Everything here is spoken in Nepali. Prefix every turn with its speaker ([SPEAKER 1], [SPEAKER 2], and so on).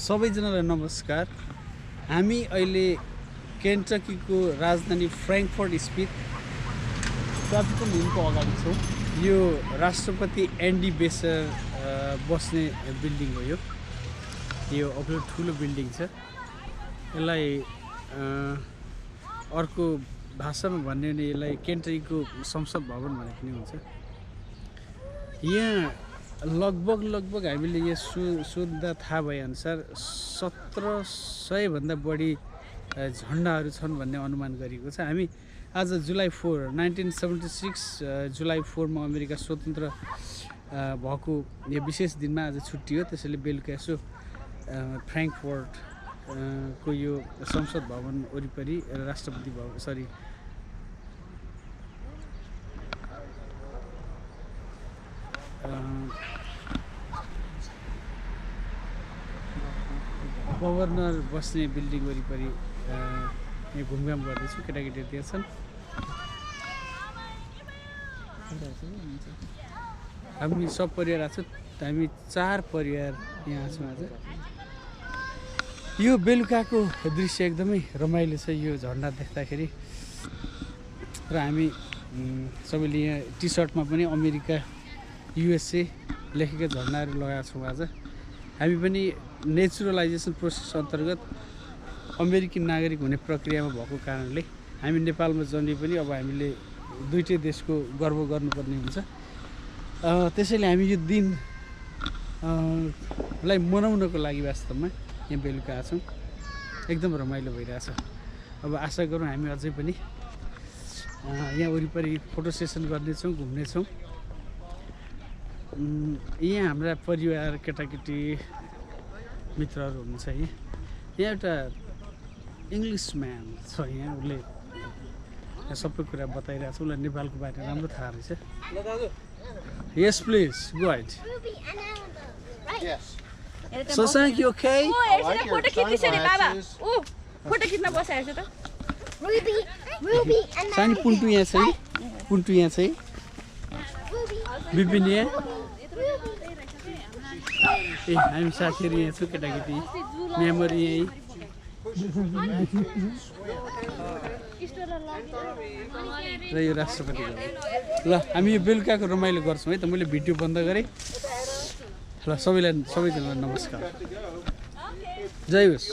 [SPEAKER 1] सबैजनालाई नमस्कार। हामी अहिले केन्टकीको राजधानी फ्र्याङ्कफर्ट स्थित ट्राफिक मुनको अगाडि छौँ। यो राष्ट्रपति एन्डी बेसर बस्ने बिल्डिङ हो। यो अग्लो ठुलो बिल्डिङ छ। यसलाई अर्को भाषामा भन्ने भने यसलाई केन्टकीको संसद भवन भने पनि हुन्छ। यहाँ लगभग हामीले यहाँ सोध्दा थाहा भएअनुसार 1700 भन्दा बढी झन्डाहरू छन् भन्ने अनुमान गरिएको छ। हामी आज जुलाई 4 1976 जुलाई 4 मा अमेरिका स्वतन्त्र भएको यो विशेष दिनमा आज छुट्टी हो। त्यसैले बेलुका यसो फ्र्याङ्कफर्ट को यो संसद भवन वरिपरि राष्ट्रपति भवन गभर्नर बस्ने बिल्डिङ वरिपरि यहाँ घुमघाम गर्दैछु। केटाकेटी त्यहाँ छन्। हामी सब परिवार आएको छौँ। हामी 4 परिवार यहाँ छौँ आज। यो बेलुकाको दृश्य एकदमै रमाइलो छ यो झन्डा देख्दाखेरि। र हामी सबैले यहाँ टी सर्टमा पनि अमेरिका युएसए लेखेका झन्डाहरू लगाएका छौँ। आज हामी पनि नेचुरलाइजेसन प्रोसेस अन्तर्गत अमेरिकी नागरिक हुने प्रक्रियामा भएको कारणले हामी नेपालमा जन्मे पनि अब हामीले दुईटै देशको गर्व गर्नुपर्ने हुन्छ। त्यसैले हामी यो दिन लाई मनाउनको लागि वास्तवमा यहाँ बेलुका आछौँ। एकदम रमाइलो भइरहेछ। अब आशा गरौँ हामी अझै पनि यहाँ वरिपरि फोटो सेसन गर्नेछौँ, घुम्नेछौँ। यहाँ हाम्रा परिवार केटाकेटी मित्रहरू हुनुहुन्छ। यहाँ एउटा इङ्ग्लिस म्यान छ। यहाँ उसले सबै कुरा बताइरहेको छ। उसलाई नेपालको बारे राम्रो थाहा रहेछ। Yes please go ahead. Sasank, you okay?
[SPEAKER 2] Photo खिच्दैछ नि बाबा। फोटो खिच्न बसेको छ त।
[SPEAKER 3] Ruby and
[SPEAKER 1] सानी पुन्टु यहाँ छ है। पुन्टु यहाँ छ है। विपिन यहाँ। ए हामी साथीहरू यहाँ छौँ केटाकेटी। मेमोरी यही। र यो राष्ट्रपति ल हामी यो बेलुकाको रमाइलो गर्छौँ है त। मैले भिडियो बन्द गरेँ। ल सबैजनालाई नमस्कार। जय होस्।